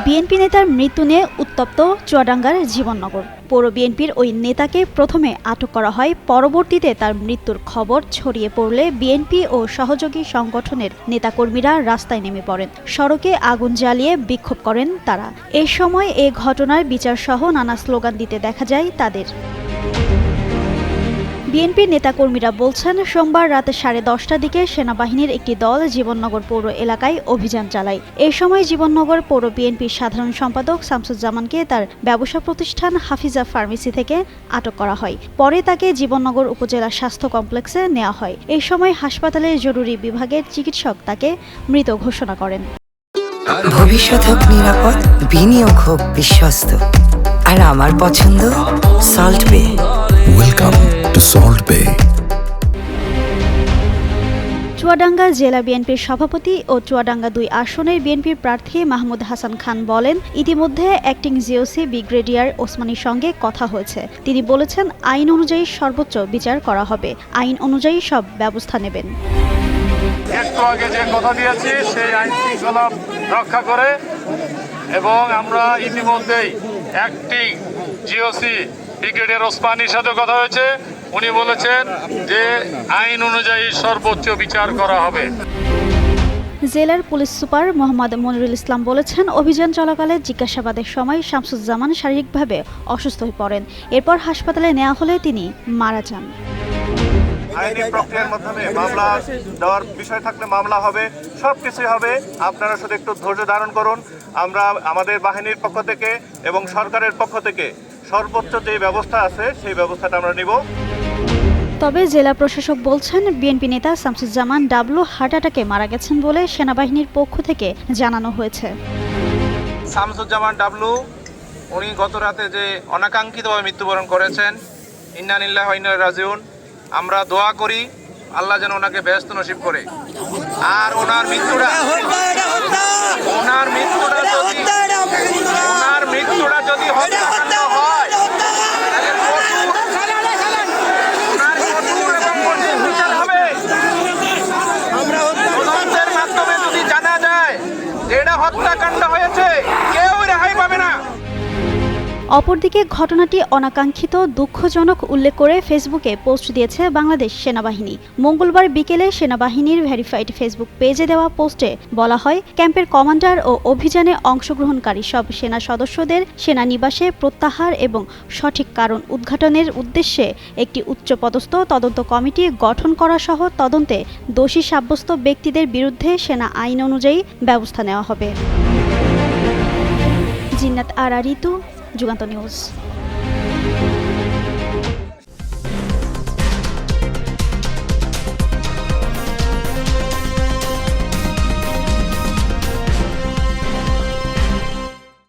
BNP নেতার মৃত্যু নিয়ে উত্তপ্ত চুয়াডাঙ্গার জীবননগর। পৌর বিএনপির ওই নেতাকে প্রথমে আটক করা হয়, পরবর্তীতে তার মৃত্যুর খবর ছড়িয়ে পড়লে বিএনপি ও সহযোগী সংগঠনের নেতাকর্মীরা রাস্তায় নেমে পড়েন। সড়কে আগুন জ্বালিয়ে বিক্ষোভ করেন তারা। এ সময় এ ঘটনার বিচারসহ নানা স্লোগান দিতে দেখা যায় তাদের। বিএনপির নেতাকর্মীরা বলছেন, সোমবার রাতে 10:30টার দিকে সেনাবাহিনীর একটি দল জীবননগর পৌর এলাকায় অভিযান চালায়। এ সময় জীবননগর পৌর বিএনপির সাধারণ সম্পাদক শামসুজ্জামানকে তার ব্যবসা প্রতিষ্ঠান হাফিজা ফার্মেসি থেকে আটক করা হয়। পরে তাকে জীবননগর উপজেলা স্বাস্থ্য কমপ্লেক্সে নেওয়া হয়। এই সময় হাসপাতালের জরুরি বিভাগের চিকিৎসক তাকে মৃত ঘোষণা করেন। ভবিষ্যৎ হোক নিরাপদ, বিনিয়োগ হোক বিশ্বস্ত, আর আমার পছন্দ সল্ট বে। ওয়েলকাম টু সল্ট বে। চুয়াডাঙ্গা জেলা বিএনপির সভাপতি ও চুয়াডাঙ্গা 2 আসনের বিএনপির প্রার্থী মাহমুদ হাসান খান বলেন, ইতিমধ্যে অ্যাক্টিং জিওসি ব্রিগেডিয়ার ওসমানীর সঙ্গে কথা হয়েছে। তিনি বলেছেন, আইন অনুযায়ী সর্বোচ্চ বিচার করা হবে, আইন অনুযায়ী সব ব্যবস্থা নেবেন। একটু আগে যে কথা দিয়েছি সেই আইন শৃঙ্খলা রক্ষা করে, এবং আমরা ইতিমধ্যেই অ্যাক্টিং জিওসি ব্রিগেডিয়ার ওসমানীর সাথে কথা হয়েছে। উনি বলেছেন যে আইন অনুযায়ী সর্বোচ্চ বিচার করা হবে। জেলার পুলিশ সুপার মোহাম্মদ মনিরুল ইসলাম বলেছেন, অভিযান চলাকালে জিজ্ঞাসাবাদের সময় শামসুজ্জামান শারীরিকভাবে অসুস্থ হয়ে পড়েন। এরপর হাসপাতালে নেওয়া হলে তিনি মারা যান। আইনি প্রক্রিয়ার মাধ্যমে মামলা দেওয়ার বিষয় থাকলে মামলা হবে, সবকিছুই হবে। আপনারা শুধু একটু ধৈর্য ধারণ করুন। আমরা আমাদের বাহিনীর পক্ষ থেকে এবং সরকারের পক্ষ থেকে সর্বোচ্চ যে ব্যবস্থা আছে সেই ব্যবস্থাটা আমরা নিব। তবে জেলা প্রশাসক বলছেন, বিএনপি নেতা শামসুজ্জামান ডাবলু হার্ট অ্যাটাকে মারা গেছেন বলে সেনাবাহিনীর পক্ষ থেকে জানানো হয়েছে। শামসুজ্জামান ডাবলু উনি গত রাতে যে অনাকাঙ্ক্ষিতভাবে মৃত্যুবরণ করেছেন, ইন্না লিল্লাহি ওয়া ইন্না ইলাইহি রাজিউন। আমরা দোয়া করি আল্লাহ যেন ওনাকে বেহেশত নসিব করে। আর ওনার মৃত্যুটা যদি হত্যাকাণ্ড হয়, তাহলে ওনার কঠোর এবং কঠিন বিচার হবে। তদন্তের মাধ্যমে যদি জানা যায় যে এটা হত্যাকাণ্ড হয়েছে, কেউ রেহাই পাবে না। অপরদিকে ঘটনাটি অনাকাঙ্ক্ষিত, দুঃখজনক উল্লেখ করে ফেসবুকে পোস্ট দিয়েছে বাংলাদেশ সেনাবাহিনী। মঙ্গলবার বিকেলে সেনাবাহিনীর ভেরিফাইড ফেসবুক পেজে দেওয়া পোস্টে বলা হয়, ক্যাম্পের কমান্ডার ও অভিযানে অংশগ্রহণকারী সব সেনা সদস্যদের সেনানিবাসে প্রত্যাহার এবং সঠিক কারণ উদ্ঘাটনের উদ্দেশ্যে একটি উচ্চপদস্থ তদন্ত কমিটি গঠন করা সহ তদন্তে দোষী সাব্যস্ত ব্যক্তিদের বিরুদ্ধে সেনা আইন অনুযায়ী ব্যবস্থা নেওয়া হবে। জিন্নাত আরা ঋতু, যুগান্ত নিউজ।